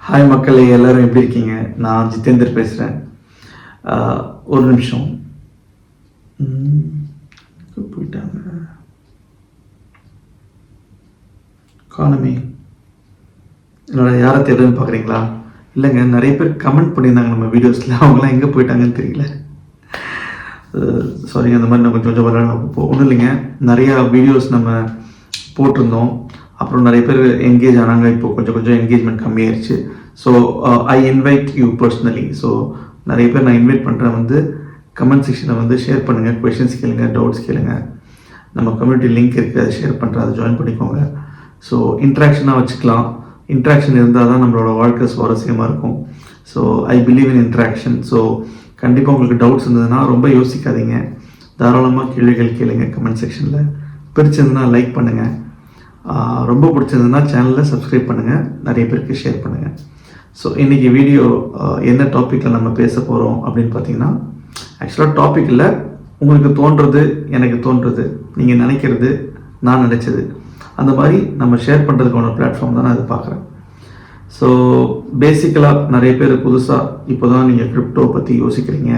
Hi மக்களே, எல்லோரும் எப்படி இருக்கீங்க? நான் ஜிதேந்தர் பேசுகிறேன். ஒரு நிமிஷம் போயிட்டாங்க காணமே. என்னோட யாரை தேடுன்னு பார்க்குறீங்களா? இல்லைங்க, நிறைய பேர் கமெண்ட் பண்ணியிருந்தாங்க நம்ம வீடியோஸில். அவங்களாம் எங்கே போயிட்டாங்கன்னு தெரியல. சாரி, அந்த மாதிரி நம்ம கொஞ்சம் விளையாட ஒன்றும் இல்லைங்க. நிறையா வீடியோஸ் நம்ம போட்டிருந்தோம். அப்புறம் நிறைய பேர் என்கேஜ் ஆனாங்க. இப்போ கொஞ்சம் என்கேஜ்மெண்ட் கம்மியாயிருச்சு. So I invite you personally. So நிறைய பேர் நான் இன்வைட் பண்ணுறேன், வந்து கமெண்ட் செக்ஷனை வந்து ஷேர் பண்ணுங்கள், கொஷின்ஸ் கேளுங்க, டவுட்ஸ் கேளுங்க. நம்ம கம்யூனிட்டி லிங்க் இருக்குது, அதை ஷேர் பண்ணுறேன், அதை ஜாயின் பண்ணிக்கோங்க. ஸோ இன்ட்ராக்ஷனாக வச்சுக்கலாம். இன்ட்ராக்ஷன் இருந்தால் தான் நம்மளோட வாழ்க்கை சுவாரஸ்யமாக இருக்கும். So I believe in interaction. So கண்டிப்பாக உங்களுக்கு டவுட்ஸ் இருந்ததுன்னா ரொம்ப யோசிக்காதீங்க, தாராளமாக கேள்விகள் கேளுங்க கமெண்ட் செக்ஷனில். பிடிச்சிருந்ததுன்னா லைக் பண்ணுங்கள், ரொம்ப பிடிச்சிருந்ததுன்னா சேனலில் சப்ஸ்கிரைப் பண்ணுங்கள், நிறைய பேருக்கு ஷேர் பண்ணுங்கள். ஸோ இன்றைக்கி வீடியோ என்ன டாப்பிக்கில் நம்ம பேச போகிறோம் அப்படின்னு பார்த்தீங்கன்னா, ஆக்சுவலாக டாபிக் இல்லை, உங்களுக்கு தோன்றது, எனக்கு தோன்றது, நீங்கள் நினைக்கிறது, நான் நினச்சது, அந்த மாதிரி நம்ம ஷேர் பண்ணுறதுக்கான பிளாட்ஃபார்ம் தான் நான் அதை பார்க்குறேன். ஸோ பேசிக்கலாக நிறைய பேர் புதுசாக இப்போ தான் நீங்கள் கிரிப்டோ பற்றி யோசிக்கிறீங்க.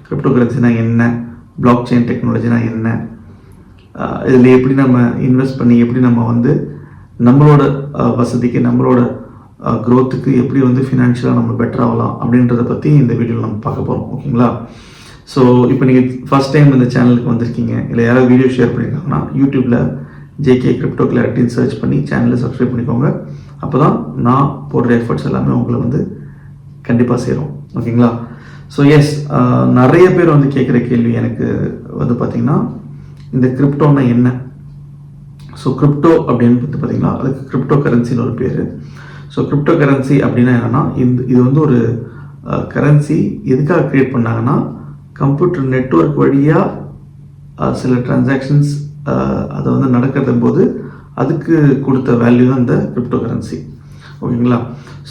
கிரிப்டோ கரன்சினா என்ன, பிளாக் செயின் டெக்னாலஜினா என்ன, இதில் எப்படி நம்ம இன்வெஸ்ட் பண்ணி எப்படி நம்ம வந்து நம்மளோட வசதிக்கு, நம்மளோட க்ரோத்துக்கு எப்படி வந்து ஃபினான்ஷியலாக நம்ம பெட்டர் ஆகலாம் அப்படின்றத பற்றி இந்த வீடியோவில் நம்ம பார்க்க போகிறோம். ஓகேங்களா? ஸோ இப்போ நீங்கள் ஃபஸ்ட் டைம் இந்த சேனலுக்கு வந்திருக்கீங்க, இல்லை யாராவது வீடியோ ஷேர் பண்ணியிருக்காங்கன்னா யூடியூப்பில் ஜேகே கிரிப்டோ கிளாரிட்டின்னு சர்ச் பண்ணி சேனலை சப்ஸ்கிரைப் பண்ணிக்கோங்க. அப்போ தான் நான் போடுற எஃபர்ட்ஸ் எல்லாமே உங்களை வந்து கண்டிப்பாக சேரும். ஓகேங்களா? ஸோ எஸ், நிறைய பேர் வந்து கேட்குற கேள்வி எனக்கு வந்து பார்த்திங்கன்னா, இந்த கிரிப்டோன்னா என்ன? ஸோ கிரிப்டோ அப்படின்னு பார்த்தீங்கன்னா அதுக்கு கிரிப்டோ கரன்சின்னு ஒரு பேர். ஸோ கிரிப்டோ கரன்சி அப்படின்னா என்னென்னா, இது வந்து ஒரு கரன்சி எதுக்காக க்ரியேட் பண்ணாங்கன்னா, கம்ப்யூட்டர் நெட்வொர்க் வழியாக சில டிரான்சாக்ஷன்ஸ் அதை வந்து நடக்கிறது போது அதுக்கு கொடுத்த வேல்யூ தான் இந்த கிரிப்டோ கரன்சி. ஓகேங்களா?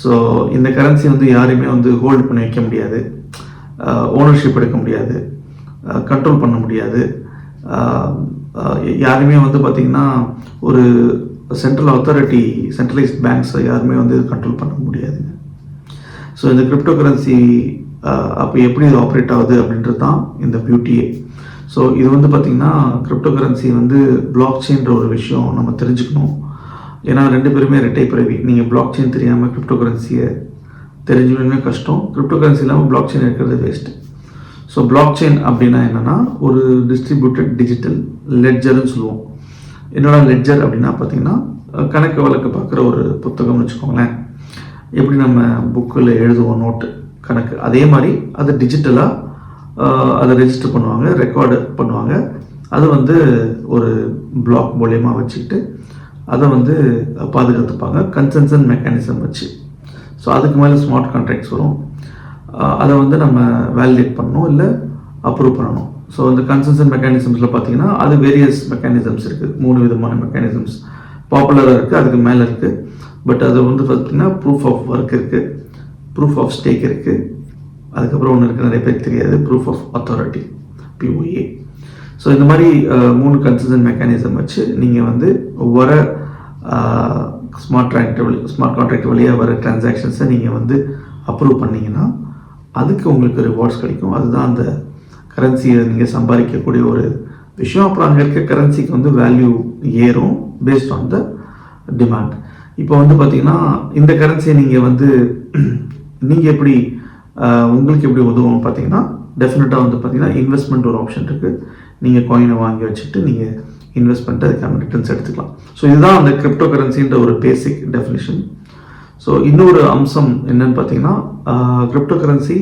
ஸோ இந்த கரன்சி வந்து யாரையுமே வந்து ஹோல்டு பண்ணி வைக்க முடியாது, ஓனர்ஷிப் எடுக்க முடியாது, கண்ட்ரோல் பண்ண முடியாது. யாருமே வந்து பார்த்திங்கன்னா ஒரு சென்ட்ரல் அத்தாரிட்டி, சென்ட்ரலைஸ்ட் பேங்க்ஸை யாருமே வந்து கண்ட்ரோல் பண்ண முடியாதுங்க. ஸோ இந்த கிரிப்டோ கரன்சி அப்போ எப்படி இது ஆப்ரேட் ஆகுது அப்படின்றது தான் இந்த பியூட்டியே. ஸோ இது வந்து பார்த்திங்கன்னா கிரிப்டோ கரன்சி வந்து பிளாக் செயின்ற ஒரு விஷயம் நம்ம தெரிஞ்சுக்கணும். ஏன்னா ரெண்டு பேருமே ரெட்டை பிறவி. நீங்கள் பிளாக் செயின் தெரியாமல் கிரிப்டோ கரன்சியை தெரிஞ்சுக்கணுமே கஷ்டம், கிரிப்டோ கரன்சி இல்லாமல் பிளாக் செயின் இருக்கிறது வேஸ்ட்டு. ஸோ பிளாக் செயின் அப்படின்னா என்னென்னா, ஒரு டிஸ்ட்ரிபியூட்டட் டிஜிட்டல் லெட்ஜர்னு சொல்லுவோம். என்னோட லெட்ஜர் அப்படின்னா பார்த்தீங்கன்னா கணக்கு வழக்கு பார்க்குற ஒரு புத்தகம்னு வச்சுக்கோங்களேன். எப்படி நம்ம புக்கில் எழுதுவோம் நோட்டு கணக்கு, அதே மாதிரி அது டிஜிட்டலாக அதை ரெஜிஸ்டர் பண்ணுவாங்க, ரெக்கார்டு பண்ணுவாங்க. அது வந்து ஒரு பிளாக் மூலயமா வச்சுக்கிட்டு அதை வந்து பாதுகாத்துப்பாங்க, கன்சென்சன் மெக்கானிசம் வச்சு. ஸோ அதுக்கு மேலே ஸ்மார்ட் கான்ட்ராக்ட்ஸ் வரும், அதை வந்து நம்ம வேலிடேட் பண்ணணும், இல்லை அப்ரூவ் பண்ணணும். ஸோ இந்த கன்சென்சன் மெக்கானிசம்ஸில் பார்த்தீங்கன்னா அது வேரியஸ் மெக்கானிசம்ஸ் இருக்குது, 3 விதமான மெக்கானிசம்ஸ் பாப்புலராக இருக்குது, அதுக்கு மேலே இருக்குது. பட் அது வந்து பார்த்திங்கன்னா ப்ரூஃப் ஆஃப் ஒர்க் இருக்குது, ப்ரூஃப் ஆஃப் ஸ்டேக் இருக்குது, அதுக்கப்புறம் ஒன்று இருக்குது நிறைய பேருக்கு தெரியாது, proof of authority, POA. So இந்த மாதிரி 3 கன்சென்சன் மெக்கானிசம் வச்சு நீங்கள் வந்து வர ஸ்மார்ட் கான்ட்ராக்ட் வழியாக வர டிரான்சாக்ஷன்ஸை நீங்கள் வந்து அப்ரூவ் பண்ணிங்கன்னா அதுக்கு உங்களுக்கு ரிவார்ட்ஸ் கிடைக்கும். அதுதான் அந்த கரன்சியை நீங்கள் சம்பாதிக்கக்கூடிய ஒரு விஷயம். அப்புறம் அங்கே இருக்க கரன்சிக்கு வந்து வேல்யூ ஏறும் பேஸ்ட் ஆன் த டிமாண்ட். இப்போ வந்து பார்த்திங்கன்னா இந்த கரன்சியை நீங்கள் வந்து நீங்கள் எப்படி உங்களுக்கு எப்படி உதவும் பார்த்தீங்கன்னா, டெஃபினட்டாக வந்து பார்த்திங்கன்னா இன்வெஸ்ட்மெண்ட் ஒரு ஆப்ஷன் இருக்குது. நீங்கள் காயினை வாங்கி வச்சுட்டு நீங்கள் இன்வெஸ்ட் பண்ணிட்டு அதுக்கான ரிட்டர்ன்ஸ் எடுத்துக்கலாம். ஸோ இதுதான் அந்த கிரிப்டோ கரன்சின்ற ஒரு பேசிக் டெஃபினிஷன். ஸோ இன்னொரு அம்சம் என்னன்னு பார்த்தீங்கன்னா, கிரிப்டோ கரன்சி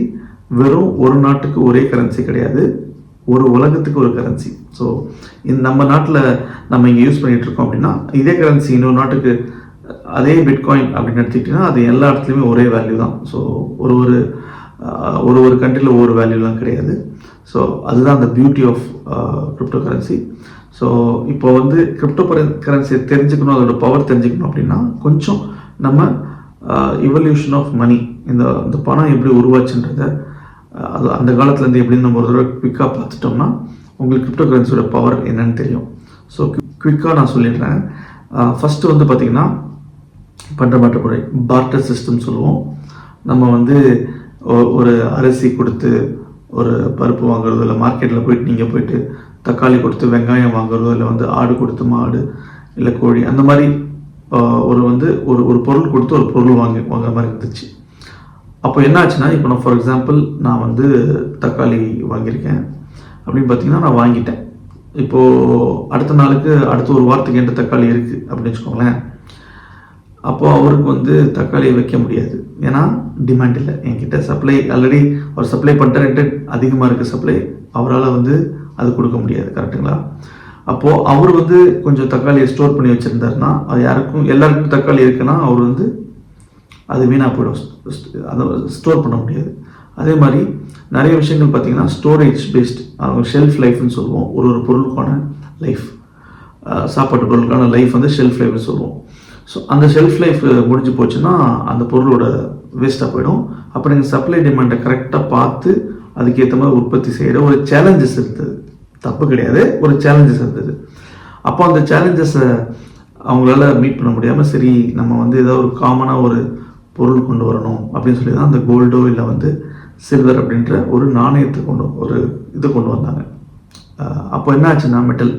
வெறும் ஒரு நாட்டுக்கு ஒரே கரன்சி கிடையாது, ஒரு உலகத்துக்கு ஒரு கரன்சி. ஸோ நம்ம நாட்டில் நம்ம இங்கே யூஸ் பண்ணிகிட்டு இருக்கோம் அப்படின்னா இதே கரன்சி இன்னொரு நாட்டுக்கு, அதே பிட்காயின் அப்படின்னு எடுத்துக்கிட்டிங்கன்னா அது எல்லா இடத்துலையுமே ஒரே வேல்யூ தான். ஸோ ஒரு கண்ட்ரியில் ஒவ்வொரு வேல்யூலாம் கிடையாது. ஸோ அதுதான் அந்த beauty of crypto currency. So இப்போ வந்து கிரிப்டோ கரன்சியை தெரிஞ்சுக்கணும், அதோட பவர் தெரிஞ்சுக்கணும் அப்படின்னா கொஞ்சம் நம்ம இவல்யூஷன் ஆஃப் மணி, இந்த பணம் எப்படி உருவாச்சுன்றதை அது அந்த காலத்துலேருந்து எப்படின்னு நம்ம ஒரு தடவை குவிக்காக பார்த்துட்டோம்னா உங்களுக்கு கிரிப்டோ கரன்சியோட பவர் என்னன்னு தெரியும். ஸோ குவிக்காக நான் சொல்லிடுறேன். ஃபஸ்ட்டு வந்து பார்த்திங்கன்னா பண்டமாற்று முறை, பார்ட்டர் சிஸ்டம் சொல்லுவோம். நம்ம வந்து ஒரு அரிசி கொடுத்து ஒரு பருப்பு வாங்குறதோ, இல்லை மார்க்கெட்டில் போயிட்டு நீங்கள் போயிட்டு தக்காளி கொடுத்து வெங்காயம் வாங்குறதோ, இல்லை வந்து ஆடு கொடுத்து மாடு இல்லை கோழி, அந்த மாதிரி ஒரு பொருள் கொடுத்து ஒரு பொருள் வாங்குற மாதிரி இருந்துச்சு. அப்போ என்ன ஆச்சுன்னா, இப்போ நான் ஃபார் எக்ஸாம்பிள் நான் வந்து தக்காளி வாங்கியிருக்கேன் அப்படின்னு பார்த்தீங்கன்னா, நான் வாங்கிட்டேன். இப்போது அடுத்த நாளுக்கு அடுத்த ஒரு வாரத்துக்கு என்கிட்ட தக்காளி இருக்குது அப்படின்னு வச்சுக்கோங்களேன். அப்போது அவருக்கு வந்து தக்காளி வைக்க முடியாது, ஏன்னா டிமாண்ட் இல்லை. என்கிட்ட சப்ளை ஆல்ரெடி அவர் சப்ளை பண்ணிட்டு அதிகமாக இருக்குது சப்ளை, அவரால் வந்து அது கொடுக்க முடியாது. கரெக்டுங்களா? அப்போது அவர் வந்து கொஞ்சம் தக்காளியை ஸ்டோர் பண்ணி வச்சுருந்தாருன்னா, அது எல்லாருக்கும் தக்காளி இருக்குன்னா அவர் வந்து அது வீணாக போயிடும், அதை ஸ்டோர் பண்ண முடியாது. அதே மாதிரி நிறைய விஷயங்கள் பார்த்திங்கன்னா ஸ்டோரேஜ் பேஸ்ட், ஷெல்ஃப் லைஃப்னு சொல்லுவோம். ஒரு பொருளுக்கான லைஃப், சாப்பாட்டு பொருளுக்கான லைஃப் வந்து ஷெல்ஃப் லைஃப்னு சொல்லுவோம். ஸோ அந்த ஷெல்ஃப் லைஃப் முடிஞ்சு போச்சுன்னா அந்த பொருளோட வேஸ்ட்டாக போயிடும். அப்போ நீங்கள் சப்ளை டிமாண்டை கரெக்டாக பார்த்து அதுக்கேற்ற மாதிரி உற்பத்தி செய்கிற ஒரு சேலஞ்சஸ் இருந்தது. தப்பு கிடையாது, ஒரு சேலஞ்சஸ் இருந்தது. அப்போ அந்த சேலஞ்சஸை அவங்களால மீட் பண்ண முடியாமல், சரி நம்ம வந்து ஏதோ ஒரு காமனாக ஒரு பொருள் கொண்டு வரணும் அப்படின்னு சொல்லி தான் அந்த கோல்டோ இல்லை வந்து சில்வர் அப்படின்ற ஒரு நாணயத்தை கொண்டு வந்தாங்க. அப்போ என்ன ஆச்சுன்னா மெட்டல்,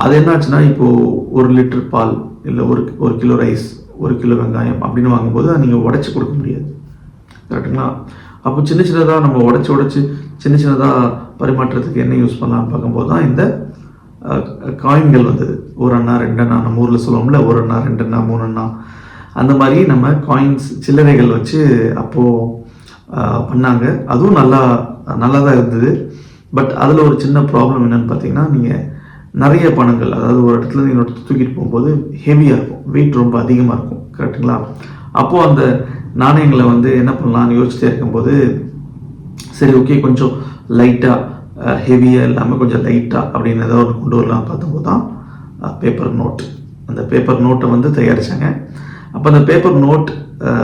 அது என்ன ஆச்சுன்னா, இப்போது 1 லிட்டர் பால் இல்லை ஒரு கிலோ ரைஸ், 1 கிலோ வெங்காயம் அப்படின்னு வாங்கும்போது அதை நீங்கள் உடச்சி கொடுக்க முடியாது. கரெக்டுங்களா? அப்போ சின்ன சின்னதாக நம்ம உடச்சி சின்ன சின்னதாக பரிமாற்றத்துக்கு என்ன யூஸ் பண்ணலாம்னு பார்க்கும்போது தான் இந்த காயின்கள் வந்தது. 1 அண்ணா 2 அண்ணா, நம்ம ஊரில் சொல்லுவோம்ல 1 அண்ணா 2 அண்ணா 3 அண்ணா, அந்த மாதிரி நம்ம காயின்ஸ் சில்லறைகள் வச்சு அப்போது பண்ணாங்க. அதுவும் நல்லா தான் இருந்தது. பட் அதில் ஒரு சின்ன ப்ராப்ளம் என்னென்னு பார்த்தீங்கன்னா, நீங்கள் நிறைய பணங்கள், அதாவது ஒரு இடத்துல நீங்கள் இன்னொரு தூக்கிட்டு போகும்போது ஹெவியாக இருக்கும், வெயிட் ரொம்ப அதிகமாக இருக்கும். கரெக்டுங்களா? அப்போது அந்த நாணயங்களை வந்து என்ன பண்ணலாம்னு யோசிச்சுட்டே இருக்கும்போது, சரி ஓகே கொஞ்சம் லைட்டாக ஹெவியாக இல்லாமல் கொஞ்சம் லைட்டாக அப்படின்னு ஏதாவது ஒன்று கொண்டு வரலாம் பார்த்தபோது தான் பேப்பர் நோட். அந்த பேப்பர் நோட்டை வந்து தயாரித்தாங்க. அப்போ அந்த பேப்பர் நோட்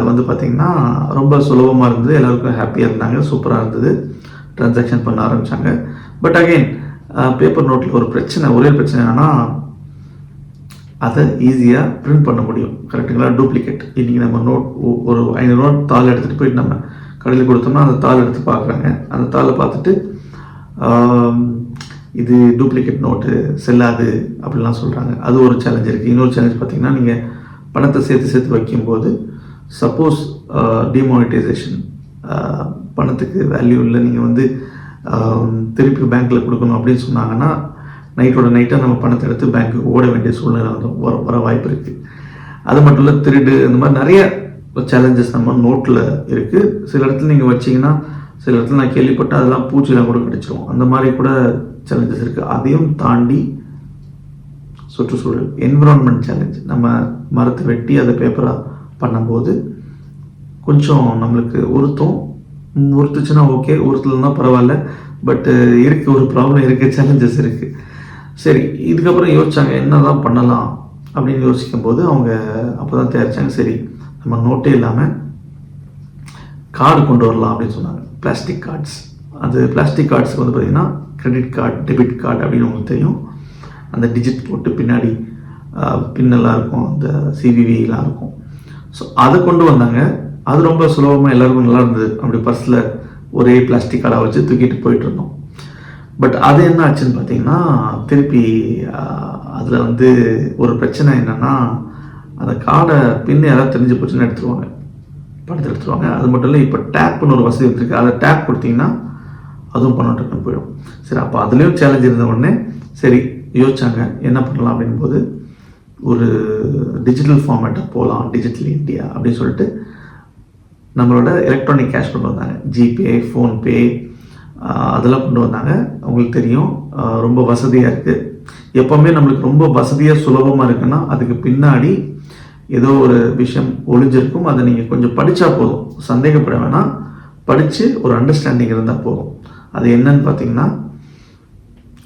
வந்து பார்த்திங்கன்னா ரொம்ப சுலபமாக இருந்தது, எல்லாருக்கும் ஹாப்பியாக இருந்தாங்க, சூப்பராக இருந்தது, ட்ரான்சாக்ஷன் பண்ண ஆரம்பித்தாங்க. பட் அகெயின் பேப்பர் நோட்டில் ஒரே பிரச்சனை என்னென்னா, அதை ஈஸியாக பிரிண்ட் பண்ண முடியும். கரெக்டுங்களா? டூப்ளிகேட். இன்றைக்கி நம்ம நோட் ஒரு 500 நோட் தாள் எடுத்துகிட்டு போயிட்டு நம்ம கடையில் கொடுத்தோம்னா அந்த தாள் எடுத்து பார்க்குறாங்க. அந்த தாளை பார்த்துட்டு இது டூப்ளிகேட் நோட்டு செல்லாது அப்படிலாம் சொல்கிறாங்க. அது ஒரு சேலஞ்ச் இருக்குது. இன்னொரு சேலஞ்ச் பார்த்திங்கன்னா, நீங்கள் பணத்தை சேர்த்து வைக்கும்போது சப்போஸ் டிமானிட்டைசேஷன், பணத்துக்கு வேல்யூ இல்லை, நீங்கள் வந்து திருப்பி பேங்க்கில் கொடுக்கணும் அப்படின்னு சொன்னாங்கன்னா, நைட்டோட நைட்டாக நம்ம பணத்தை எடுத்து பேங்க்குக்கு ஓட வேண்டிய சூழ்நிலை வர வாய்ப்பு இருக்குது. அது மட்டும் இல்லை, திருடு, இந்த மாதிரி நிறைய சேலஞ்சஸ் நம்ம நோட்டில் இருக்குது. சில இடத்துல நீங்கள் வச்சிங்கன்னா, சில இடத்துல நான் கேள்விப்பட்டேன் அதெல்லாம் பூச்சிலாம் கூட கிடச்சிரும். அந்த மாதிரி கூட சேலஞ்சஸ் இருக்குது. அதையும் தாண்டி சுற்றுச்சூழல், என்விரான்மெண்ட் சேலஞ்ச், நம்ம மரத்தை வெட்டி அதை பேப்பராக பண்ணும்போது கொஞ்சம் நம்மளுக்கு உறுத்துச்சுன்னா ஓகே, உறுத்தலைன்னா பரவாயில்ல. பட்டு இருக்குது, ஒரு ப்ராப்ளம் இருக்குது, சேலஞ்சஸ் இருக்குது. சரி, இதுக்கப்புறம் யோசிச்சாங்க என்ன தான் பண்ணலாம் அப்படின்னு யோசிக்கும்போது அவங்க அப்போ தான் தயாரித்தாங்க, சரி நம்ம நோட்டே இல்லாமல் கார்டு கொண்டு வரலாம் அப்படின்னு சொன்னாங்க. Plastic cards. அது பிளாஸ்டிக் கார்ட்ஸுக்கு வந்து பார்த்திங்கன்னா கிரெடிட் கார்டு, டெபிட் கார்டு அப்படின்னு உங்களுக்கு தெரியும். அந்த டிஜிட் போட்டு பின்னாடி பின்னெல்லாம் இருக்கும், அந்த சிவிவிலாம் இருக்கும். ஸோ அதை கொண்டு வந்தாங்க. அது ரொம்ப சுலபமாக எல்லாருக்கும் நல்லா இருந்தது. அப்படி பர்ஸில் ஒரே பிளாஸ்டிக் கார்டை வச்சு தூக்கிட்டு போயிட்டு இருந்தோம். பட் அது என்ன ஆச்சுன்னு பார்த்தீங்கன்னா, திருப்பி அதில் வந்து ஒரு பிரச்சனை என்னென்னா, அந்த கார்டை பின்னு யாராவது தெரிஞ்சு போச்சுன்னு எடுத்துருவாங்க, பணத்தை எடுத்துருவாங்க. அது மட்டும் இல்லை, இப்போ டேப்னு ஒரு வசதி வந்துருக்கு. அதை டேப் கொடுத்தீங்கன்னா அதுவும் பணம் டக்குன்னு போயிடும். சரி, அப்போ அதுலேயும் சேலஞ்ச் இருந்த உடனே சரி யோசிச்சாங்க என்ன பண்ணலாம் அப்படின்போது, ஒரு டிஜிட்டல் ஃபார்மேட்டாக போகலாம், டிஜிட்டல் இந்தியா அப்படின்னு சொல்லிட்டு நம்மளோட எலக்ட்ரானிக் கேஷ் கொண்டு வந்தாங்க. ஜிபே, ஃபோன்பே அதெல்லாம் கொண்டு வந்தாங்க. உங்களுக்கு தெரியும், ரொம்ப வசதியாக இருக்குது. எப்போவுமே நம்மளுக்கு ரொம்ப வசதியாக சுலபமாக இருக்குன்னா அதுக்கு பின்னாடி ஏதோ ஒரு விஷயம் ஒளிஞ்சிருக்கும். அதை நீங்கள் கொஞ்சம் படித்தா போதும், சந்தேகப்பட வேணாம். படித்து ஒரு அண்டர்ஸ்டாண்டிங் இருந்தால் போதும். அது என்னன்னு பார்த்தீங்கன்னா,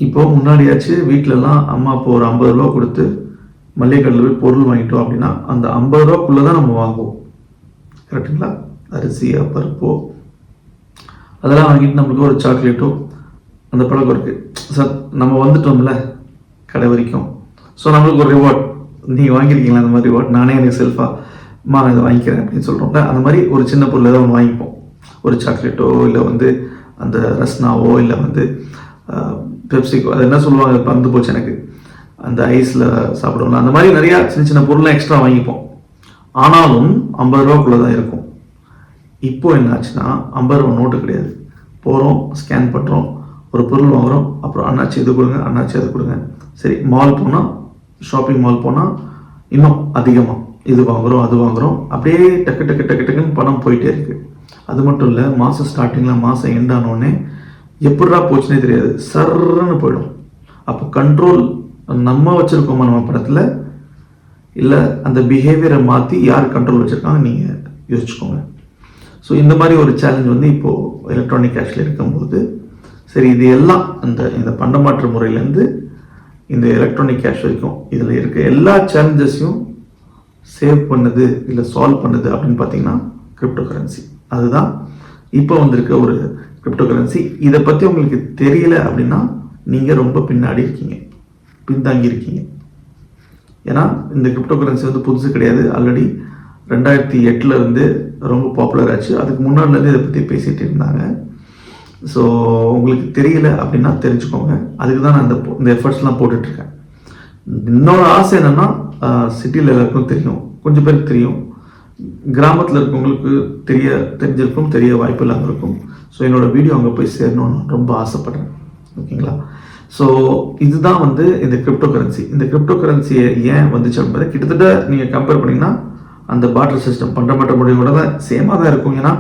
இப்போது முன்னாடியாச்சு வீட்டிலலாம் அம்மா இப்போ ஒரு 50 ரூபா கொடுத்து மளிகை கடையில் போய் பொருள் வாங்கிட்டோம் அப்படின்னா அந்த 50 ரூபாக்குள்ளே தான் நம்ம வாங்குவோம். கரெக்டுங்களா? அரிசியோ பருப்போ அதெல்லாம் வாங்கிட்டு நம்மளுக்கு ஒரு சாக்லேட்டோ அந்த பழக்கம் இருக்குது. சார் நம்ம வந்துட்டோம்ல கடை வரைக்கும், ஸோ நம்மளுக்கு ஒரு ரிவார்ட். நீங்கள் வாங்கியிருக்கீங்களா அந்த மாதிரி ரிவார்ட்? நானே எனக்கு செல்ஃபாக நான் இதை வாங்கிக்கிறேன் அப்படின்னு சொல்கிறோம்ல, அந்த மாதிரி ஒரு சின்ன பொருள் ஏதோ ஒன்று வாங்கிப்போம். ஒரு சாக்லேட்டோ இல்லை வந்து அந்த ரஸ்னாவோ இல்லை வந்து பெப்சிக்கோ, அது என்ன சொல்லுவாங்க பறந்து போச்சு எனக்கு, அந்த ஐஸில் சாப்பிடுவோம்ல, அந்த மாதிரி நிறையா சின்ன சின்ன பொருள்லாம் எக்ஸ்ட்ரா வாங்கிப்போம். ஆனாலும் 50 ரூபாக்குள்ளே தான் இருக்கும். இப்போ என்ன ஆச்சுன்னா 50 ரூபா நோட்டு கிடையாது. போகிறோம், ஸ்கேன் பண்ணுறோம், ஒரு பொருள் வாங்குகிறோம், அப்புறம் அண்ணாச்சி இது கொடுங்க, அண்ணாச்சி அது கொடுங்க. சரி, மால் போனால், ஷாப்பிங் மால் போனால் இன்னும் அதிகமாக இது வாங்குகிறோம் அது வாங்குகிறோம், அப்படியே டக்கு டக்கு டக்கு டக்குன்னு பணம் போயிட்டே இருக்குது. அது மட்டும் இல்லை, மாதம் ஸ்டார்டிங்கில் மாதம் எண்ட் ஆனோடனே எப்படா போச்சுன்னே தெரியாது, சர்ன்னு போயிடும். அப்போ கண்ட்ரோல் நம்ம வச்சுருக்கோமா நம்ம படத்தில், இல்லை அந்த பிஹேவியரை மாற்றி யார் கண்ட்ரோல் வச்சுருக்காங்க நீங்கள் யோசிச்சுக்கோங்க. ஸோ இந்த மாதிரி ஒரு சேலஞ்ச் வந்து இப்போது எலக்ட்ரானிக் கேஷில் இருக்கும்போது, சரி இது எல்லாம் இந்த பண்டமாற்று முறையிலேருந்து இந்த எலக்ட்ரானிக் கேஷ் வரைக்கும் இதில் இருக்க எல்லா சேலஞ்சஸையும் சேவ் பண்ணுது இல்லை சால்வ் பண்ணுது அப்படின்னு பார்த்தீங்கன்னா கிரிப்டோ கரன்சி. அதுதான் இப்போ வந்திருக்க ஒரு கிரிப்டோ கரன்சி. இதை பற்றி உங்களுக்கு தெரியல அப்படின்னா நீங்கள் ரொம்ப பின்னாடி இருக்கீங்க, பின்தாங்கி இருக்கீங்க. ஏன்னா இந்த கிரிப்டோ கரன்சி வந்து புதுசு கிடையாது. ஆல்ரெடி 2008 இருந்து ரொம்ப பாப்புலர் ஆச்சு. அதுக்கு முன்னாடிலேருந்து இதை பற்றி பேசிகிட்டு இருந்தாங்க. ஸோ உங்களுக்கு தெரியல அப்படின்னா தெரிஞ்சுக்கோங்க. அதுக்கு தான் நான் இந்த எஃபர்ட்ஸ்லாம் போட்டுட்ருக்கேன். இன்னொரு ஆசை என்னென்னா, சிட்டியில் எல்லாருக்கும் தெரியும், கொஞ்சம் பேருக்கு தெரியும், கிராமத்தில் இருக்கவங்களுக்கு தெரிஞ்சிருக்கும், தெரிய வாய்ப்பு இல்லாமல் இருக்கும். ஸோ என்னோடய வீடியோ அங்கே போய் சேரணும்னு ரொம்ப ஆசைப்பட்றேன். ஓகேங்களா? ஸோ இதுதான் வந்து இந்த கிரிப்டோ கரன்சி. இந்த கிரிப்டோ கரன்சியை ஏன் வந்துச்சு அப்படின்றத கிட்டத்தட்ட நீங்கள் கம்பேர் பண்ணிங்கன்னா அந்த பாட்டர் சிஸ்டம் பண்ணுறப்பட்ட முறையோட தான் சேமாக தான் இருக்கும். ஏன்னா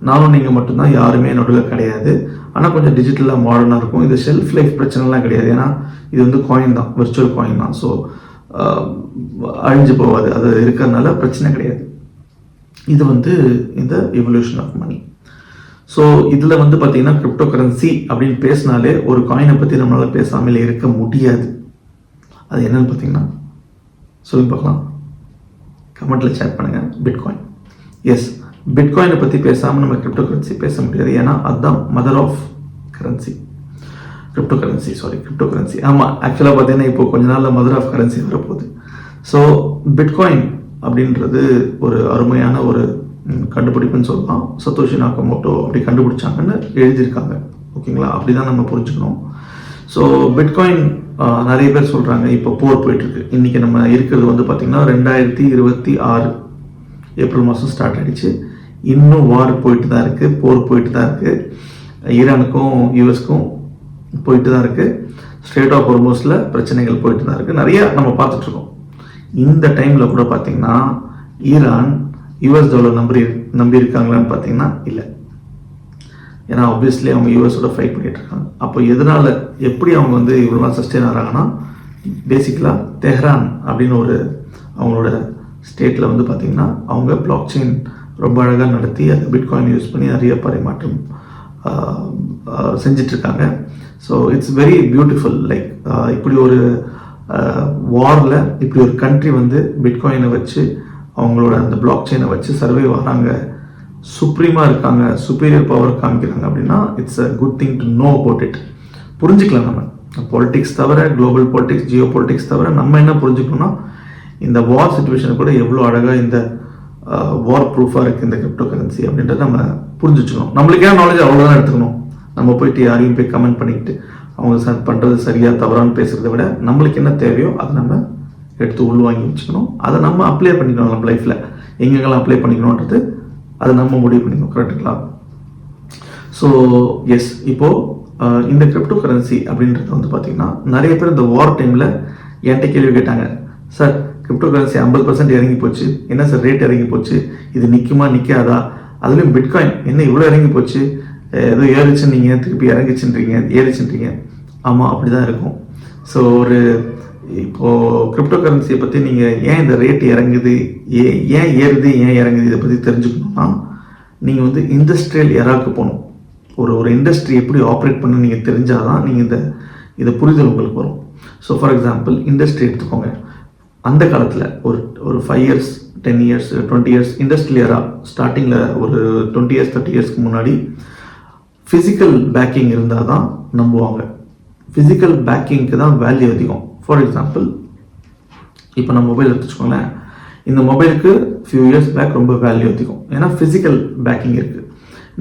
நானும் நீங்கள் மட்டும்தான், யாருமே நடுவில் கிடையாது. ஆனால் கொஞ்சம் டிஜிட்டலாக மாடர்னாக இருக்கும். இது ஷெல்ஃப் லைஃப் பிரச்சனைலாம் கிடையாது. ஏன்னா இது வந்து காயின் தான், விர்ச்சுவல் காயின் தான். ஸோ அழிஞ்சு போகாது, அது இருக்கிறதுனால பிரச்சனை கிடையாது. இது வந்து இந்த எவல்யூஷன் ஆஃப் மணி. ஸோ இதில் வந்து பார்த்தீங்கன்னா கிரிப்டோ கரன்சி அப்படின்னு பேசினாலே ஒரு காயினை பற்றி நம்மளால் பேசாமல் இருக்க முடியாது. அது என்னன்னு பார்த்தீங்கன்னா சொல்லி பார்க்கலாம், கமெண்ட்டில் ஷேர் பண்ணுங்கள். பிட்காயின். எஸ், பிட்காயினை பற்றி பேசாமல் நம்ம கிரிப்டோ கரன்சி பேச முடியாது. ஏன்னா அதுதான் mother of currency. Crypto currency. ஆமாம், ஆக்சுவலாக பார்த்தீங்கன்னா இப்போ கொஞ்ச நாளில் மதர் ஆஃப் கரன்சி வரப்போகுது. ஸோ பிட்காயின் அப்படின்றது ஒரு அருமையான ஒரு கண்டுபிடிப்புன்னு சொல்லலாம். சத்தோஷி நாகமோட்டோ அப்படி கண்டுபிடிச்சாங்கன்னு எழுதியிருக்காங்க. ஓகேங்களா? அப்படி தான் நம்ம புரிஞ்சுக்கணும். ஸோ பிட்காயின் நிறைய பேர் சொல்கிறாங்க இப்போ போர் போயிட்டுருக்கு. இன்றைக்கி நம்ம இருக்கிறது வந்து பார்த்திங்கன்னா 2026 ஏப்ரல் மாதம் ஸ்டார்ட் ஆகிடுச்சு. இன்னும் வார் போயிட்டு தான் இருக்குது, போர் போயிட்டு தான் இருக்குது. ஈரானுக்கும் யூஎஸ்க்கும் போயிட்டு தான் இருக்குது. ஸ்ட்ரெய்ட் ஆஃப் ஹார்மோஸில் பிரச்சனைகள் போயிட்டு தான் இருக்குது. நிறையா நம்ம பார்த்துட்ருக்கோம். இந்த டைமில் கூட பார்த்திங்கன்னா ஈரான் யூஎஸ் டாலர் நம்பி இருக்காங்களான்னு பார்த்தீங்கன்னா இல்லை. ஏன்னா ஆப்வியஸ்லி அவங்க யூஎஸோட ஃபைட் பண்ணிட்டு இருக்காங்க. அப்போ எதனால் எப்படி அவங்க வந்து இவ்வளோலாம் சஸ்டெயின் ஆகிறாங்கன்னா, பேசிக்கலாக தெஹ்ரான் அப்படின்னு ஒரு அவங்களோட ஸ்டேட்டில் வந்து பார்த்திங்கன்னா அவங்க பிளாக் செயின் ரொம்ப அழகாக நடத்தி அதை பிட்காயின் யூஸ் பண்ணி நிறைய பரிமாற்றம் செஞ்சிட்ருக்காங்க. So it's very beautiful. Like இப்படி ஒரு வாரில் இப்படி ஒரு கண்ட்ரி வந்து பிட்காயினை வச்சு அவங்களோட அந்த பிளாக் செயினை வச்சு சர்வே வராங்க, சுப்ரீமாக இருக்காங்க, சுப்பீரியர் பவர் காமிக்கிறாங்க அப்படின்னா it's a good thing to know about it. புரிஞ்சுக்கலாம் நம்ம பாலிட்டிக்ஸ் தவிர, குளோபல் பாலிட்டிக்ஸ், ஜியோ பாலிட்டிக்ஸ் தவிர நம்ம என்ன புரிஞ்சுக்கணும்னா இந்த வார் சுச்சுவேஷனை கூட எவ்வளோ அழகாக இந்த வார் ப்ரூஃபாக இருக்குது இந்த கிரிப்டோ கரன்சி அப்படின்றத நம்ம புரிஞ்சுக்கணும். நம்மளுக்கே நாலேஜ் அவ்வளோதான் எடுத்துக்கணும். நம்ம போயிட்டு யாரையும் போய் கமெண்ட் பண்ணிக்கிட்டு அவங்க பண்ணுறது சரியாக தவறான்னு பேசுகிறத விட நம்மளுக்கு என்ன தேவையோ அதை நம்ம எடுத்து உள்வாங்கி வச்சுக்கணும். அதை நம்ம அப்ளை பண்ணிக்கணும் நம்ம லைஃப்பில். எங்கெங்கெல்லாம் அப்ளை பண்ணிக்கணுன்றது அதை நம்ம முடிவு பண்ணிக்கணும். கரெக்டுங்களா? ஸோ எஸ், இப்போது இந்த கிரிப்டோ கரன்சி அப்படின்றது வந்து பார்த்திங்கன்னா நிறைய பேர் இந்த வார் டைமில் என்கிட்ட கேள்வி கேட்டாங்க, சார் கிரிப்டோ கரன்சி 50% இறங்கி போச்சு, என்ன சார் ரேட் இறங்கி போச்சு, இது நிற்குமா நிற்காதா, அதுலேயும் பிட்காயின் என்ன இவ்வளோ இறங்கி போச்சு, ஏதோ ஏறிச்சுன்றீங்க, திருப்பி ஏறிச்சுன்றீங்க. ஆமாம், அப்படி தான் இருக்கும். ஸோ இப்போது கிரிப்டோ கரன்சியை பற்றி நீங்கள் ஏன் இந்த ரேட் இறங்குது, ஏன் ஏறுது, ஏன் இறங்குது, இதை பற்றி தெரிஞ்சுக்கணும்னா நீங்கள் வந்து இண்டஸ்ட்ரியல் எராக்கு போகணும். ஒரு இண்டஸ்ட்ரி எப்படி ஆப்ரேட் பண்ண நீங்கள் தெரிஞ்சால் தான் நீங்கள் இதை புரிதல் உங்களுக்கு வரும். ஸோ ஃபார் எக்ஸாம்பிள் இண்டஸ்ட்ரி எடுத்துக்கோங்க. அந்த காலத்தில் ஒரு 5 years 10 years 20 years இண்டஸ்ட்ரியல் எரா ஸ்டார்டிங்கில் ஒரு 20 years 30 yearsக்கு முன்னாடி ஃபிசிக்கல் பேக்கிங் இருந்தால் தான் நம்புவாங்க. ஃபிசிக்கல் பேக்கிங்க்கு தான் வேல்யூ அதிகம். ஃபார் எக்ஸாம்பிள் இப்போ நம்ம மொபைல் எடுத்துக்கோங்களேன். இந்த மொபைலுக்கு ஃபியூ இயர்ஸ் பேக் ரொம்ப வேல்யூ அதிகம், ஏன்னா ஃபிசிக்கல் பேக்கிங் இருக்குது.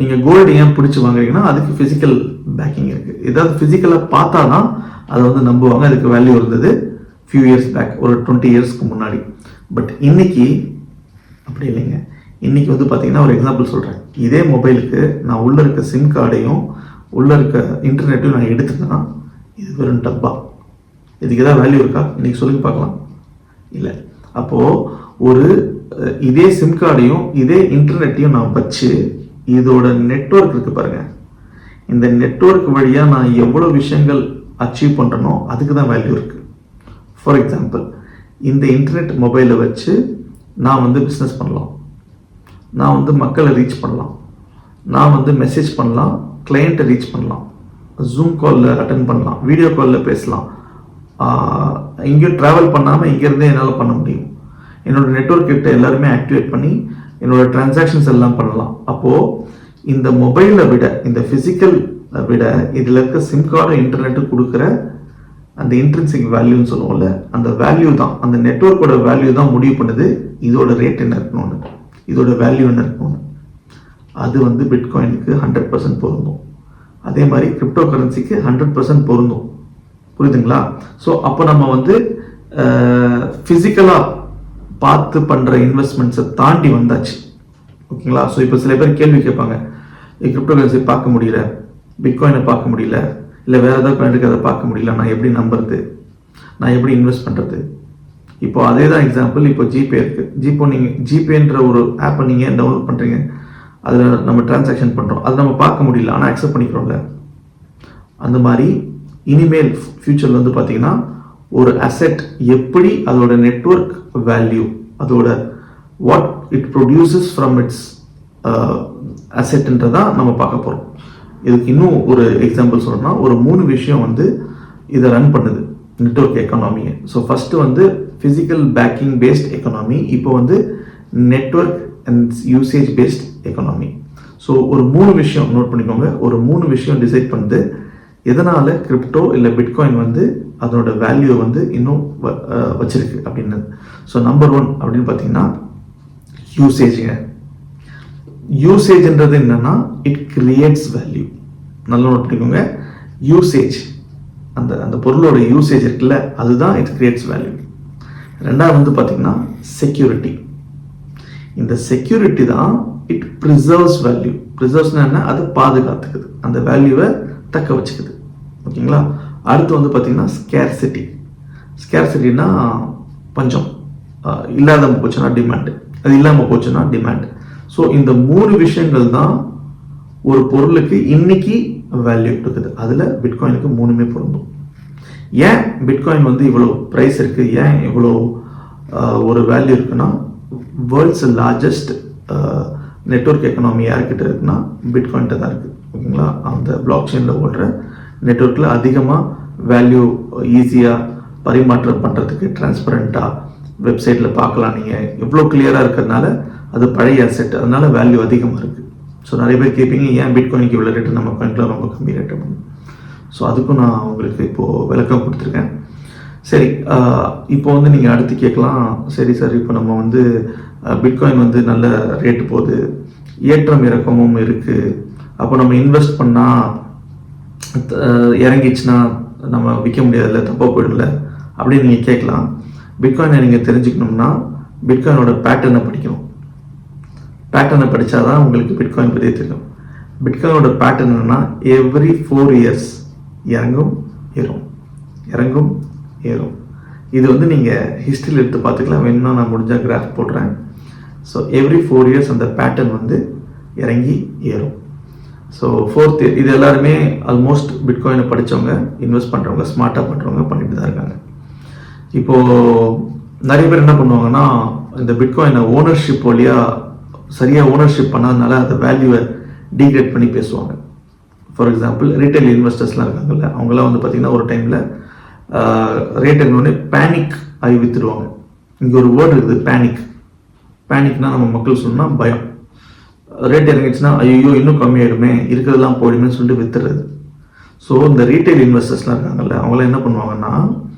நீங்கள் கோல்டு ஏன் பிடிச்சி வாங்குறீங்கன்னா அதுக்கு ஃபிசிக்கல் பேக்கிங் இருக்குது. ஏதாவது ஃபிசிக்கலாக பார்த்தா தான் அதை வந்து நம்புவாங்க. அதுக்கு வேல்யூ இருந்தது ஃபியூ இயர்ஸ் பேக், ஒரு 20 இயர்ஸ்க்கு முன்னாடி. பட் இன்னைக்கு அப்படி இல்லைங்க. இன்னைக்கு வந்து பார்த்தீங்கன்னா ஒரு எக்ஸாம்பிள் சொல்கிறேன். இதே மொபைலுக்கு நான் உள்ளே இருக்க சிம் கார்டையும் உள்ளே இருக்க இன்டர்நெட்டையும் நான் எடுத்துட்டேன்னா இது வெறும் டப்பா. இதுக்கு ஏதாவது வேல்யூ இருக்கா? இன்னைக்கு சொல்லுங்க பார்க்கலாம். இல்லை. அப்போது ஒரு இதே சிம் கார்டையும் இதே இன்டர்நெட்டையும் நான் வச்சு இதோட நெட்வொர்க் இருக்கு பாருங்க, இந்த நெட்வொர்க் வழியாக நான் எவ்வளோ விஷயங்கள் அச்சீவ் பண்ணுறனோ அதுக்கு தான் வேல்யூ இருக்குது. ஃபார் எக்ஸாம்பிள், இந்த இன்டர்நெட் மொபைலை வச்சு நான் வந்து பிஸ்னஸ் பண்ணலாம், நான் வந்து மக்களை ரீச் பண்ணலாம், நான் வந்து மெசேஜ் பண்ணலாம், கிளையண்ட்டை ரீச் பண்ணலாம், ஜூம் காலில் அட்டன் பண்ணலாம், வீடியோ காலில் பேசலாம், எங்கேயும் ட்ராவல் பண்ணாமல் இங்கேருந்தே என்னால் பண்ண முடியும். என்னோடய நெட்வொர்க் கிட்ட எல்லாருமே ஆக்டிவேட் பண்ணி என்னோடய டிரான்சாக்ஷன்ஸ் எல்லாம் பண்ணலாம். அப்போது இந்த மொபைலை விட, இந்த ஃபிசிக்கல் விட இதில் இருக்க சிம் கார்டு இன்டர்நெட்டு கொடுக்குற அந்த இன்ட்ரின்சிக் வேல்யூன்னு சொல்லுவோம்ல, அந்த வேல்யூ தான், அந்த நெட்வொர்க்கோட வேல்யூ தான் முடிவு பண்ணுது இதோட ரேட் என்ன இருக்கணும்னு, இதோட வேல்யூ என்ன இருக்கணும்னு. அது வந்து பிட்காயினுக்கு 100% பொருந்தும். அதே மாதிரி கிரிப்டோ கரன்சிக்கு 100% பொருந்தும். புரியுதுங்களா? ஸோ அப்போ நம்ம வந்து ஃபிசிக்கலாக பார்த்து பண்ணுற இன்வெஸ்ட்மெண்ட்ஸை தாண்டி வந்தாச்சு. ஓகேங்களா? ஸோ இப்போ சில பேர் கேள்வி கேட்பாங்க, கிரிப்டோ கரன்சி பார்க்க முடியல, பிட்காயினை பார்க்க முடியல, இல்லை வேறு ஏதாவது காயினுக்கு அதை பார்க்க முடியல, நான் எப்படி நம்புறது, நான் எப்படி இன்வெஸ்ட் பண்ணுறது? இப்போ அதே தான் எக்ஸாம்பிள். இப்போ ஜிபே இருக்குது. ஜிபேன்ற ஒரு ஆப்பை நீங்கள் டவுன்லோட் பண்ணுறீங்க, அதில் நம்ம டிரான்சாக்ஷன் பண்ணுறோம், அதை நம்ம பார்க்க முடியல ஆனால் அக்செப்ட் பண்ணிக்கிறோம்ல. அந்த மாதிரி இனிமேல் ஃபியூச்சரில் வந்து பார்த்தீங்கன்னா ஒரு அசெட் எப்படி அதோட நெட்வொர்க் வேல்யூ, அதோட what it produces from its அசெட்ன்றதான் நம்ம பார்க்க போகிறோம். இதுக்கு இன்னும் ஒரு எக்ஸாம்பிள் சொல்லணும்னா, ஒரு 3 விஷயம் வந்து இதை ரன் பண்ணுது நெட்வொர்க் எக்கானமியை. ஸோ ஃபஸ்ட்டு வந்து ஃபிசிக்கல் பேக்கிங் பேஸ்ட் எக்கானமி, இப்போ வந்து network and usage paste economy. So ஒரு 3 விஷயம் நோட் பண்ணிக்கோங்க. ஒரு 3 விஷயம் டிசைட் பண்ணுது எதனால் கிரிப்டோ இல்லை பிட்காயின் வந்து அதனோட வேல்யூ வந்து இன்னும் வச்சிருக்கு அப்படின்னு. ஸோ நம்பர் 1 அப்படின்னு பார்த்தீங்கன்னா யூசேஜுங்க. யூசேஜ்ன்றது என்னன்னா இட் கிரியேட்ஸ் வேல்யூ. நல்லா நோட் பண்ணிக்கோங்க. யூசேஜ், அந்த அந்த பொருளோட யூசேஜ் இருக்குல்ல, அதுதான் இட் கிரியேட்ஸ் வேல்யூ. ரெண்டாவது வந்து பார்த்தீங்கன்னா செக்யூரிட்டி. இந்த செக்யூரிட்டி தான் இட் ப்ரிசர்வ்ஸ் வேல்யூ. ப்ரிசர்வ்ஸ்னா என்ன? அது பாதுகாத்துக்குது, அந்த வேல்யூவை தக்க வச்சுக்குது. ஓகேங்களா? அடுத்து வந்து பார்த்தீங்கன்னா ஸ்கேர்சிட்டி. ஸ்கேர்சிட்டினா பஞ்சம், இல்லாத போச்சுன்னா டிமாண்டு, அது இல்லாமல் போச்சுன்னா டிமாண்ட். ஸோ இந்த 3 விஷயங்கள் தான் ஒரு பொருளுக்கு இன்னைக்கு வேல்யூ கொடுக்குது. அதில் பிட்காயினுக்கு 3மே பொருந்தும். ஏன் பிட்காயின் வந்து இவ்வளோ ப்ரைஸ் இருக்குது, ஏன் இவ்வளோ ஒரு வேல்யூ இருக்குன்னா, வேர்ல்ட்ஸ் லார்ஜஸ்ட் நெட்வொர்க் எக்கனாமி யார்கிட்ட இருக்குன்னா பிட்காயின்ட்ட தான் இருக்குது. ஓகேங்களா? அந்த பிளாக் செயினில் ஓடுற நெட்வொர்க்கில் அதிகமாக வேல்யூ ஈஸியாக பரிமாற்றம் பண்ணுறதுக்கு டிரான்ஸ்பரண்ட்டாக வெப்சைட்டில் பார்க்கலாம். நீங்கள் எவ்வளோ கிளியராக இருக்கிறதுனால அது பழைய அசெட், அதனால வேல்யூ அதிகமாக இருக்குது. ஸோ நிறைய பேர் கேட்பீங்க, ஏன் பிட்காயினுக்கு இவ்வளோ ரேட்டு, நம்ம காயின்க்குலாம் ரொம்ப கம்மி ரேட்டு அப்படின்னு. ஸோ அதுக்கும் நான் உங்களுக்கு இப்போது விளக்கம் கொடுத்துருக்கேன். சரி, இப்போ வந்து நீங்கள் அடுத்து கேட்கலாம், சரி சார், இப்போ நம்ம வந்து பிட்காயின் வந்து நல்ல ரேட்டு போகுது, ஏற்றம் இறக்கமும் இருக்குது, அப்போ நம்ம இன்வெஸ்ட் பண்ணால் இறங்கிச்சுன்னா நம்ம விற்க முடியாதுல்ல, தப்பாக போயிடும்ல அப்படின்னு நீங்கள் கேட்கலாம். பிட்காயினை நீங்கள் தெரிஞ்சுக்கணும்னா பிட்காயினோட பேட்டர்னை படிக்கணும். பேட்டர்னை படித்தா தான் உங்களுக்கு பிட்காயின் பற்றி தெரியும். பிட்காயினோட பேட்டர்ன் என்னன்னா, எவ்ரி 4 இயர்ஸ் இறங்கும் ஏறும், இறங்கும் ஏறும். இது வந்து நீங்கள் ஹிஸ்ட்ரியில் எடுத்து பார்த்துக்கலாம், வேணும்னா நான் முடிஞ்சால் கிராஃப் போடுறேன். ஸோ எவ்ரி 4 இயர்ஸ் அந்த பேட்டர்ன் வந்து இறங்கி ஏறும். ஸோ 4th இயர் இது எல்லாருமே ஆல்மோஸ்ட் பிட்காயினை படித்தவங்க, இன்வெஸ்ட் பண்ணுறவங்க, ஸ்மார்ட்டாக பண்ணுறவங்க பண்ணிட்டு தான் இருக்காங்க. இப்போது நிறைய பேர் என்ன பண்ணுவாங்கன்னா, இந்த பிட்காயினை ஓனர்ஷிப் வழியாக சரியாக ஓனர்ஷிப் பண்ணாதனால அந்த வேல்யூவை டீக்ரேட் பண்ணி பேசுவாங்க. ஃபார் எக்ஸாம்பிள், ரீட்டைல் இன்வெஸ்டர்ஸ்லாம் இருக்காங்கல்ல, அவங்களாம் வந்து பார்த்திங்கன்னா ஒரு டைமில் ரேட் என்னோடனே பேனிக் ஆகி விற்றுடுவாங்க. இங்கே ஒரு வேர்டு இருக்குது, பேனிக். பேனிக்னா நம்ம மக்கள் சொன்னால் பயம். ரேட் இறங்கிச்சுன்னா ஐயோ இன்னும் கம்மியாயிடுமே, இருக்கிறதெல்லாம் போயிடுமே சொல்லிட்டு வித்துறது. ஸோ இந்த ரீட்டைல் இன்வெஸ்டர்ஸ்லாம் இருக்காங்கல்ல, அவங்களாம் என்ன பண்ணுவாங்கன்னா,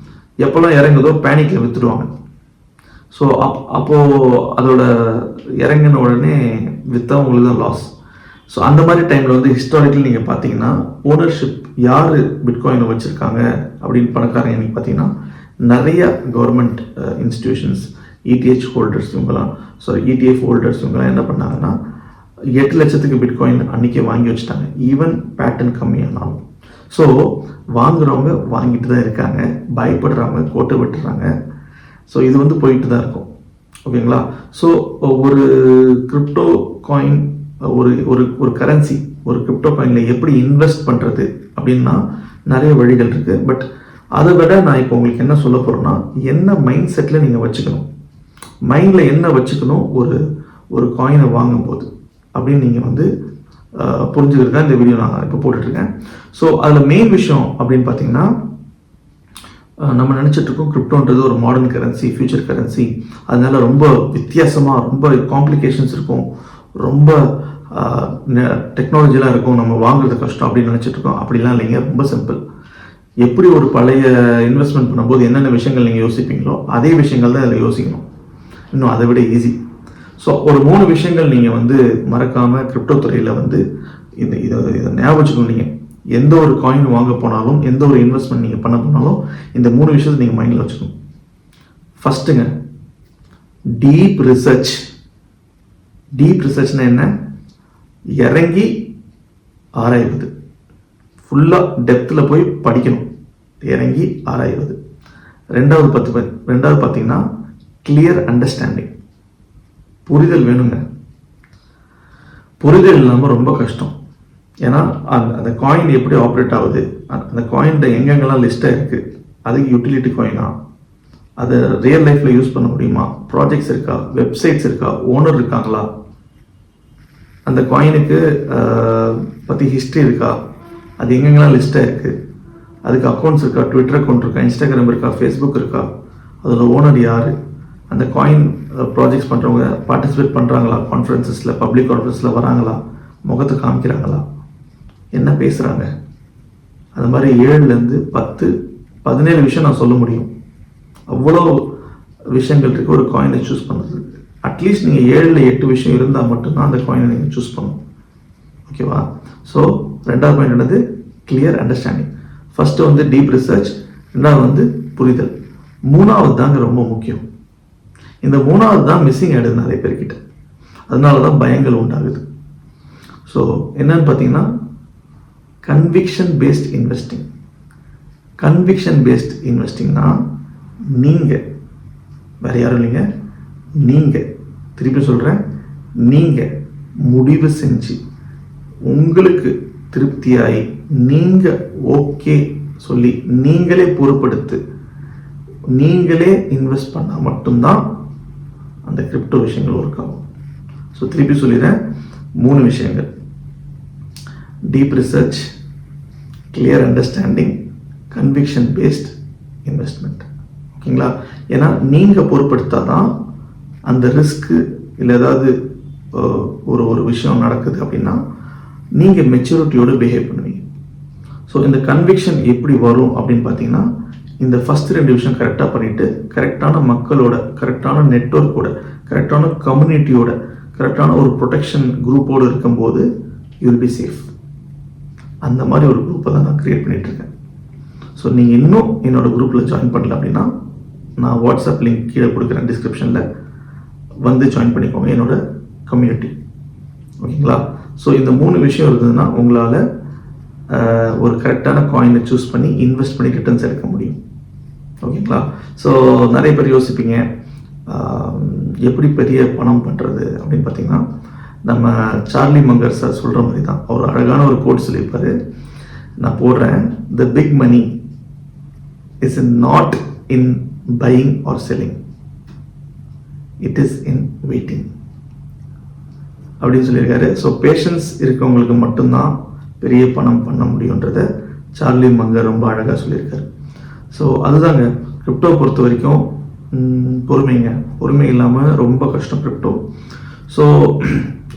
எப்போல்லாம் இறங்குதோ பேனிக்கில் விற்றுடுவாங்க. ஸோ அப்போது அதோட இறங்கின உடனே விற்றவங்களுக்கு தான் லாஸ். ஸோ அந்த மாதிரி டைமில் வந்து ஹிஸ்டாரிக்கலி நீங்கள் பார்த்தீங்கன்னா ஓனர்ஷிப் யார் பிட்காயினை வச்சுருக்காங்க அப்படின்னு பணக்காரங்க நீங்கள் பார்த்தீங்கன்னா நிறைய கவர்மெண்ட் இன்ஸ்டிடியூஷன்ஸ், இடிஹெச் ஹோல்டர்ஸ் இவங்கெல்லாம், ETF ஹோல்டர்ஸ் இவங்கெல்லாம் என்ன பண்ணாங்கன்னா 8 லட்சத்துக்கு பிட்காயின் அன்றைக்கே வாங்கி வச்சுட்டாங்க, ஈவன் பேட்டர்ன் கம்மியானாலும். ஸோ வாங்குறவங்க வாங்கிட்டு தான் இருக்காங்க, பயப்படுறவங்க கோட்டை விட்டுறாங்க. ஸோ இது வந்து போயிட்டு தான் இருக்கும். ஓகேங்களா? ஸோ ஒரு கிரிப்டோ காயின், ஒரு ஒரு ஒரு கரன்சி, ஒரு கிரிப்டோ காயினில் எப்படி இன்வெஸ்ட் பண்ணுறது அப்படின்னா நிறைய வழிகள் இருக்குது. பட் அதை விட நான் இப்போ உங்களுக்கு என்ன சொல்ல போகிறேன்னா, என்ன மைண்ட் செட்டில் நீங்கள் வச்சுக்கணும், மைண்டில் என்ன வச்சுக்கணும் ஒரு ஒரு காயினை வாங்கும்போது அப்படின்னு நீங்கள் வந்து புரிஞ்சுக்கிறதா இந்த வீடியோ நான் இப்போ போட்டுட்ருக்கேன். ஸோ அதில் மெயின் விஷயம் அப்படின்னு பார்த்தீங்கன்னா, நம்ம நினச்சிட்ருக்கோம் கிரிப்டோன்றது ஒரு மாடர்ன் கரன்சி, ஃபியூச்சர் கரன்சி, அதனால ரொம்ப வித்தியாசமாக ரொம்ப காம்ப்ளிகேஷன்ஸ் இருக்கும், ரொம்ப டெக்னாலஜிலாம் இருக்கும், நம்ம வாங்குறது கஷ்டம் அப்படின்னு நினச்சிட்ருக்கோம். அப்படிலாம் இல்லைங்க, ரொம்ப சிம்பிள். எப்படி ஒரு பழைய இன்வெஸ்ட்மெண்ட் பண்ணும்போது என்னென்ன விஷயங்கள் நீங்கள் யோசிப்பீங்களோ அதே விஷயங்கள் தான் இதில் யோசிக்கணும், இன்னும் அதை விட ஈஸி. ஸோ ஒரு 3 விஷயங்கள் நீங்கள் வந்து மறக்காமல் கிரிப்டோ துறையில் வந்து இதை ஞாபகம் வச்சுக்கணும். நீங்கள் எந்த ஒரு காயின் வாங்க போனாலும், எந்த ஒரு இன்வெஸ்ட்மெண்ட் நீங்கள் பண்ண போனாலும் இந்த 3 விஷயத்தை நீங்கள் மைண்டில் வச்சுக்கணும். ஃபஸ்ட்டுங்க, டீப் ரிசர்ச். டீப் ரிசர்ச்னா என்ன? இறங்கி ஆராய்வது, ஃபுல்லாக டெப்த்தில் போய் படிக்கணும், இறங்கி ஆராய்வது. ரெண்டாவது பார்த்தீங்கன்னா கிளியர் அண்டர்ஸ்டாண்டிங், புரிதல் வேணுங்க. புரிதல் இல்லாமல் ரொம்ப கஷ்டம். ஏன்னா அந்த காயின் எப்படி ஆப்ரேட் ஆகுது, அந்த காயின் எங்கெங்கெல்லாம் லிஸ்ட்டாக இருக்குது, அதுக்கு யூட்டிலிட்டி காயினா, அதை ரியல் லைஃப்பில் யூஸ் பண்ண முடியுமா, ப்ராஜெக்ட்ஸ் இருக்கா, வெப்சைட்ஸ் இருக்கா, ஓனர் இருக்காங்களா, அந்த காயினுக்கு பற்றி ஹிஸ்ட்ரி இருக்கா, அது எங்கெங்கெல்லாம் லிஸ்ட்டாக இருக்குது, அதுக்கு அக்கௌண்ட்ஸ் இருக்கா, ட்விட்டர் அக்கௌண்ட் இருக்கா, இன்ஸ்டாகிராம் இருக்கா, ஃபேஸ்புக் இருக்கா, அதோட ஓனர் யார், அந்த காயின் ப்ராஜெக்ட்ஸ் பண்ணுறவங்க பார்ட்டிசிபேட் பண்ணுறாங்களா, கான்ஃபரன்சஸில், பப்ளிக் கான்ஃபரன்ஸில் வராங்களா, முகத்தை காமிக்கிறாங்களா, என்ன பேசுகிறாங்க, அது மாதிரி 7லேருந்து 10, 17 விஷயம் நான் சொல்ல முடியும். அவ்வளோ விஷயங்கள் இருக்குது ஒரு காயினை சூஸ் பண்ணுறதுக்கு. அட்லீஸ்ட் நீங்கள் 7-8 விஷயம் இருந்தால் மட்டும்தான் அந்த காயினை நீங்கள் சூஸ் பண்ணணும். ஓகேவா? ஸோ ரெண்டாவது பாயிண்ட் என்னது? Clear understanding. ஃபஸ்ட்டு வந்து டீப் ரிசர்ச், ரெண்டாவது வந்து புரிதல், மூணாவது தாங்க ரொம்ப முக்கியம். இந்த மூணாவது தான் மிஸ்ஸிங் ஆகிடுது நிறைய பேர்கிட்ட, அதனால தான் பயங்கள் உண்டாகுது. ஸோ என்னன்னு பார்த்தீங்கன்னா conviction based investing. Conviction based இன்வெஸ்டிங்னா நீங்கள் வேறு யாரும் இல்லைங்க, நீங்கள், திருப்பி சொல்கிறேன், நீங்கள் முடிவு செஞ்சு உங்களுக்கு திருப்தியாகி நீங்கள் ஓகே சொல்லி நீங்களே பொறுப்படுத்து நீங்களே இன்வெஸ்ட் பண்ணால் மட்டும்தான் அந்த கிரிப்டோ விஷயங்கள் ஒர்க் ஆகும். ஸோ திருப்பி சொல்லிடுறேன், 3 விஷயங்கள்: deep research, clear understanding, conviction based investment. ஓகேங்களா? ஏன்னா நீங்கள் பொறுப்படுத்தாதான் அந்த ரிஸ்க்கு இல்லை ஏதாவது ஒரு விஷயம் நடக்குது அப்படின்னா நீங்கள் மெச்சூரிட்டியோடு பிஹேவ் பண்ணுவீங்க. ஸோ இந்த கன்விக்ஷன் எப்படி வரும் அப்படின்னு பார்த்தீங்கன்னா, இந்த ஃபஸ்ட் 2 விஷயம் கரெக்டாக பண்ணிவிட்டு கரெக்டான மக்களோட, கரெக்டான நெட்வொர்க்கோட, கரெக்டான கம்யூனிட்டியோட, கரெக்டான ஒரு ப்ரொடெக்ஷன் குரூப்போடு இருக்கும்போது யூ வில் பி சேஃப். அந்த மாதிரி ஒரு குரூப்பை தான் நான் க்ரியேட் பண்ணிகிட்ருக்கேன். ஸோ நீங்கள் இன்னும் என்னோடய குரூப்பில் ஜாயின் பண்ணல அப்படின்னா நான் வாட்ஸ்அப் லிங்க் கீழே கொடுக்குறேன் டிஸ்கிரிப்ஷனில், வந்து ஜாயின் பண்ணிக்கோங்க என்னோட கம்யூனிட்டி. ஓகேங்களா? ஸோ இந்த 3 விஷயம் இருந்ததுன்னா உங்களால் ஒரு கரெக்டான காயினை சூஸ் பண்ணி இன்வெஸ்ட் பண்ணி ரிட்டர்ன்ஸ் எடுக்க முடியும். ஓகேங்களா? ஸோ நிறைய பேர் யோசிப்பீங்க எப்படி பெரிய பணம் பண்ணுறது அப்படின்னு பார்த்தீங்கன்னா, நம்ம சார்லி மங்கர் சார் சொல்கிற மாதிரி தான். அவர் அழகான ஒரு கோட் சொல்லியிருப்பார், நான் போடுறேன்: the big money is not in buying or selling, it is in waiting அப்படின்னு சொல்லியிருக்காரு. ஸோ பேஷன்ஸ் இருக்கவங்களுக்கு மட்டும்தான் பெரிய பணம் பண்ண முடியுன்றத சார்லி மங்கர் ரொம்ப அழகாக சொல்லியிருக்காரு. ஸோ அதுதாங்க கிரிப்டோ பொறுத்த வரைக்கும் பொறுமைங்க. பொறுமை இல்லாமல் ரொம்ப கஷ்டம் கிரிப்டோ. ஸோ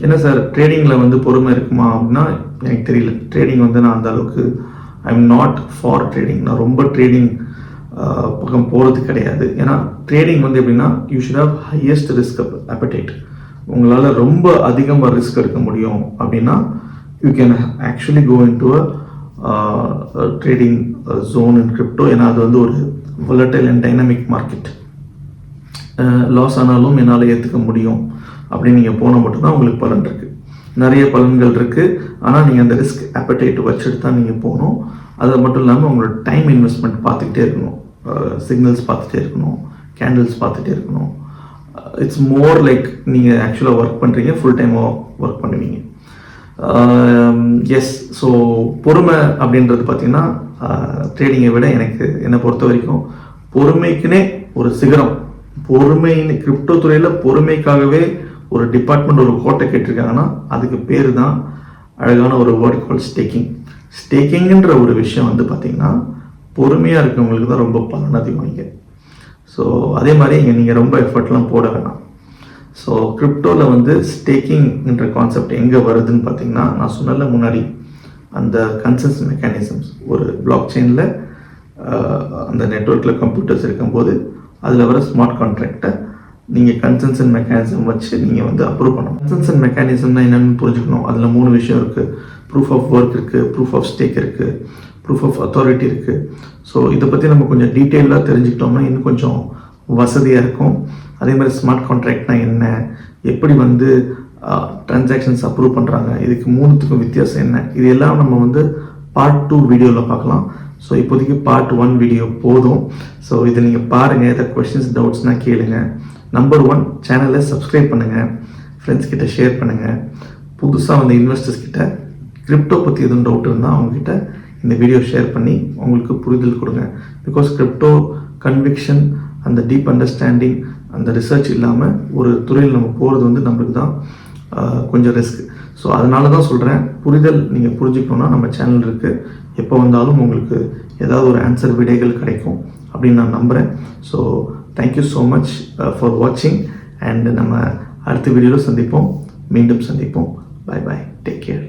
என்ன சார் ட்ரேடிங்கில் வந்து பொறுமை இருக்குமா அப்படின்னா எனக்கு தெரியல. ட்ரேடிங் வந்து நான் அந்த அளவுக்கு I am not for trading. நான் ரொம்ப ட்ரேடிங் பக்கம் போகிறது கிடையாது. ஏன்னா ட்ரேடிங் வந்து எப்படின்னா you should have highest risk appetite. உங்களால் ரொம்ப அதிகமாக ரிஸ்க் எடுக்க முடியும் அப்படின்னா you can actually go in to trading zone in crypto. ஏன்னா அது வந்து ஒரு volatile and dynamic market. Loss ஆனாலும் என்னால் ஏற்றுக்க முடியும் அப்படின்னு நீங்கள் போனால் மட்டும்தான் உங்களுக்கு பலன் இருக்குது. நிறைய பலன்கள் இருக்குது, ஆனால் நீங்கள் அந்த ரிஸ்க் appetite வச்சுட்டு தான் நீங்கள் போகணும். அது மட்டும் இல்லாமல் உங்களோட டைம் இன்வெஸ்ட்மெண்ட் பார்த்துக்கிட்டே இருக்கணும், சிக்னல்ஸ் பார்த்துட்டே இருக்கணும், கேண்டில்ஸ் பார்த்துட்டே இருக்கணும். இட்ஸ் மோர் லைக் நீங்கள் ஆக்சுவலாக ஒர்க் பண்ணுறீங்க, ஃபுல் டைமாக ஒர்க் பண்ணுவீங்க. எஸ், ஸோ பொறுமை அப்படின்றது பார்த்திங்கன்னா ட்ரேடிங்கை விட எனக்கு என்னை பொறுத்த வரைக்கும் பொறுமைக்குனே ஒரு சிகரம். பொறுமைன்னு கிரிப்டோ துறையில் பொறுமைக்காகவே ஒரு டிபார்ட்மெண்ட், ஒரு கோட்டை கேட்டிருக்காங்கன்னா அதுக்கு பேர் தான் அழகான ஒரு வேர்ட் கால் ஸ்டேக்கிங். ஸ்டேக்கிங்கிற ஒரு விஷயம் வந்து பார்த்திங்கன்னா பொறுமையாக இருக்கவங்களுக்கு தான் ரொம்ப பலன் அதிகம் இங்கே. ஸோ அதே மாதிரி இங்கே நீங்கள் ரொம்ப எஃபர்ட்லாம் போட வேணாம். ஸோ கிரிப்டோவில் வந்து ஸ்டேக்கிங்ன்ற கான்செப்ட் எங்கே வருதுன்னு பார்த்தீங்கன்னா, நான் சொன்னல முன்னாடி அந்த கன்சென்சஸ் மெக்கானிசம்ஸ், ஒரு பிளாக் செயினில் அந்த நெட்வொர்க்கில் கம்ப்யூட்டர்ஸ் இருக்கும்போது அதில் வர ஸ்மார்ட் கான்ட்ராக்டை நீங்கள் கன்சென்சஸ் மெக்கானிசம் வச்சு நீங்கள் வந்து அப்ரூவ் பண்ணணும். கன்சென்சஸ் மெக்கானிசம்னா என்னென்னு புரிஞ்சுக்கணும். அதில் 3 விஷயம் இருக்குது. ப்ரூஃப் ஆஃப் ஒர்க் இருக்குது, ப்ரூஃப் ஆஃப் ஸ்டேக் இருக்குது, ப்ரூஃப் ஆஃப் அத்தாரிட்டி இருக்குது. ஸோ இதை பற்றி நம்ம கொஞ்சம் டீட்டெயிலாக தெரிஞ்சுக்கிட்டோம்னா இன்னும் கொஞ்சம் வசதியாக இருக்கும். அதே மாதிரி ஸ்மார்ட் கான்ட்ராக்ட்னா என்ன, எப்படி வந்து டிரான்சாக்ஷன்ஸ் அப்ரூவ் பண்ணுறாங்க, இதுக்கு 3த்துக்கும் வித்தியாசம் என்ன, இது எல்லாம் நம்ம வந்து பார்ட் 2 வீடியோவில் பார்க்கலாம். ஸோ இப்போதைக்கு பார்ட் 1 வீடியோ போதும். ஸோ இதை நீங்கள் பாருங்கள், ஏதாவது கொஸ்டின்ஸ் டவுட்ஸ்னால் கேளுங்க. நம்பர் 1, சேனலை சப்ஸ்கிரைப் பண்ணுங்கள், ஃப்ரெண்ட்ஸ் கிட்ட ஷேர் பண்ணுங்கள். புதுசாக வந்த இன்வெஸ்டர்ஸ் கிட்ட கிரிப்டோ பற்றி எதுவும் டவுட் இருந்தால் அவங்கக்கிட்ட இந்த வீடியோ ஷேர் பண்ணி உங்களுக்கு புரிதல் கொடுங்க. பிகாஸ் கிரிப்டோ கன்விக்ஷன், அந்த டீப் அண்டர்ஸ்டாண்டிங், அந்த ரிசர்ச் இல்லாமல் ஒரு துறையில் நம்ம போகிறது வந்து நம்மளுக்கு தான் கொஞ்சம் ரிஸ்க். ஸோ அதனால தான் சொல்கிறேன், புரிதல் நீங்கள் புரிஞ்சுக்கணுன்னா நம்ம சேனல் இருக்குது. எப்போ வந்தாலும் உங்களுக்கு ஏதாவது ஒரு ஆன்சர் விடைகள் கிடைக்கும் அப்படின்னு நான் நம்புகிறேன். So thank you so much for வாட்சிங். அண்ட் நம்ம அடுத்த வீடியோவில் சந்திப்போம், மீண்டும் சந்திப்போம். Bye bye, take care.